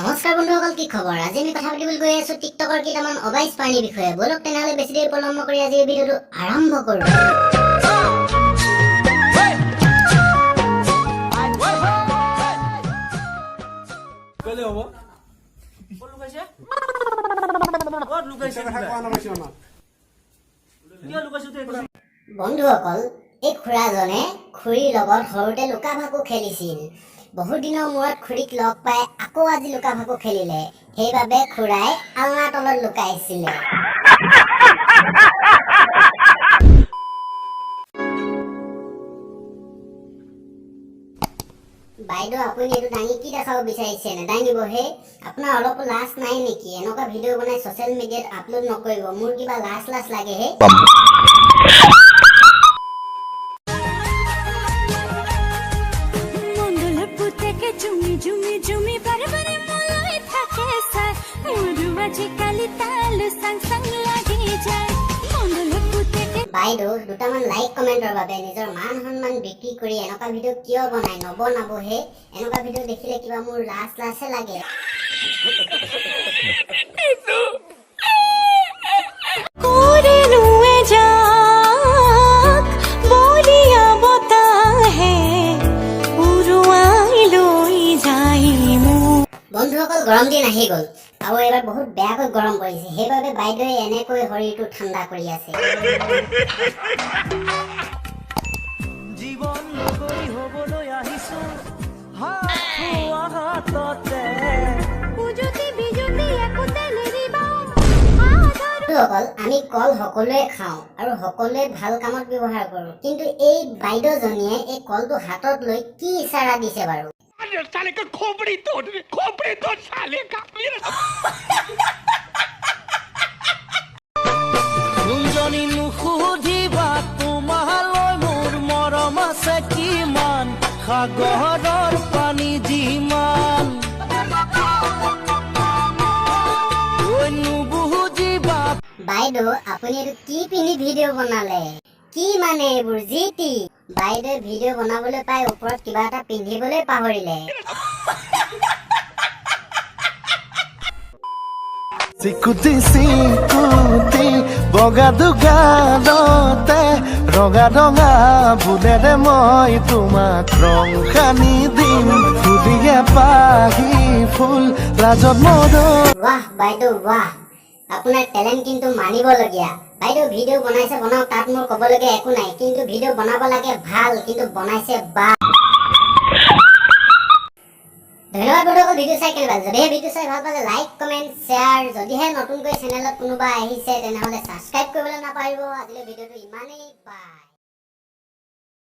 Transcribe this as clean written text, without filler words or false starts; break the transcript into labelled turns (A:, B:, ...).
A: নমস্কাৰ বন্ধুসকল, কি খবৰ? আজি আমি কথা পাতিবলৈ গৈ আছো টিকটকৰ কেইটামান অবাইজ প্ৰাণীৰ বিষয়ে। বলক তেনেহলে বেছি দেৰি পলম নকৰি আজি এই ভিডিঅ'টো আৰম্ভ কৰোঁ। বন্ধুসকল, এই খুৰাজনে খুৰীৰ লগত সৰুতে লুকা ভাকু খেলিছিল। বহুত দিনৰ মূৰত খুৰীক লগ পাই আকৌ আজি লুকা ভাকু খেলিলে। সেইবাবে খুৰাই আলনাৰ তলত লুকাইছিলে। বাইদেউ, আপুনি এইটো দাঙি কি দেখাব বিচাৰিছে? নেদাঙিবহে। আপোনাৰ অলপ লাজ নাই নেকি? এনেকুৱা ভিডিঅ' বনাই ছ'চিয়েল মিডিয়াত আপলোড নকৰিব। মোৰ কিবা লাজ লাগেহে। বাইদেউ, দুটামান লাইক কমেন্টৰ বাবে নিজৰ মান সন্মান বিক্ৰী কৰি এনেকুৱা ভিডিঅ' কিয় বনাই? নবনাবহে। এনেকুৱা ভিডিঅ' দেখিলে কিবা মোৰ লাজহে লাগে। বন্ধুসকল, গৰম দিন আহি গ'ল আৰু এবাৰ বহুত বেয়াকৈ গৰম পৰিছে। সেইবাবে বাইদেৱে এনেকৈ শৰীৰটো ঠাণ্ডা কৰি আছে। বন্ধুসকল, আমি কল সকলোৱে খাওঁ আৰু সকলোৱে ভাল কামত ব্যৱহাৰ কৰোঁ, কিন্তু এই বাইদেউজনীয়ে এই কলটো হাতত লৈ কি ইচাৰা দিছে বাৰু?
B: साले का खोपड़ी तोड़ साले का गुंजनी नुखुधिबा तुम्हारলৈ মোৰ মৰম আছে কিমান, সাগৰৰ পানী যিমান ঐ নুবুজিবা।
A: বাইদেউ, আপুনি এইটো কি পিন্ধি ভিডিঅ' বনালে? কি মানে এইবোৰ যি টি? বাইদেউ ভিডিঅ' বনাবলৈ পাই ওপৰত কিবা এটা পিন্ধিবলৈ পাহৰিলে।
C: চিকুটি বগা দুগালতে ৰঙা ৰঙা ভুলেৰে মই তোমাক ৰং সানি দিম, ফুলিয়ে পাহি ফুল লাজত মদ।
A: বাহ বাইদেউ বাহ, আপোনাৰ টেলেণ্ট কিন্তু মানিবলগীয়া। বাইদেউ ভিডিঅ' বনাইছে বনাওক, তাত মোৰ ক'বলগীয়া একো নাই, কিন্তু ভিডিঅ' বনাব লাগে ভাল, কিন্তু বনাইছে বা। ধন্যবাদ বন্ধুসকল, ভিডিঅ' চাই কেনেকুৱা? যদিহে ভিডিঅ' চাই ভাল পালে লাইক কমেণ্ট শ্বেয়াৰ। যদিহে নতুনকৈ চেনেলত কোনোবা আহিছে তেনেহ'লে ছাবস্ক্ৰাইব কৰিবলৈ নাপাহৰিব। আজিলৈ ভিডিঅ'টো ইমানেই, বাই।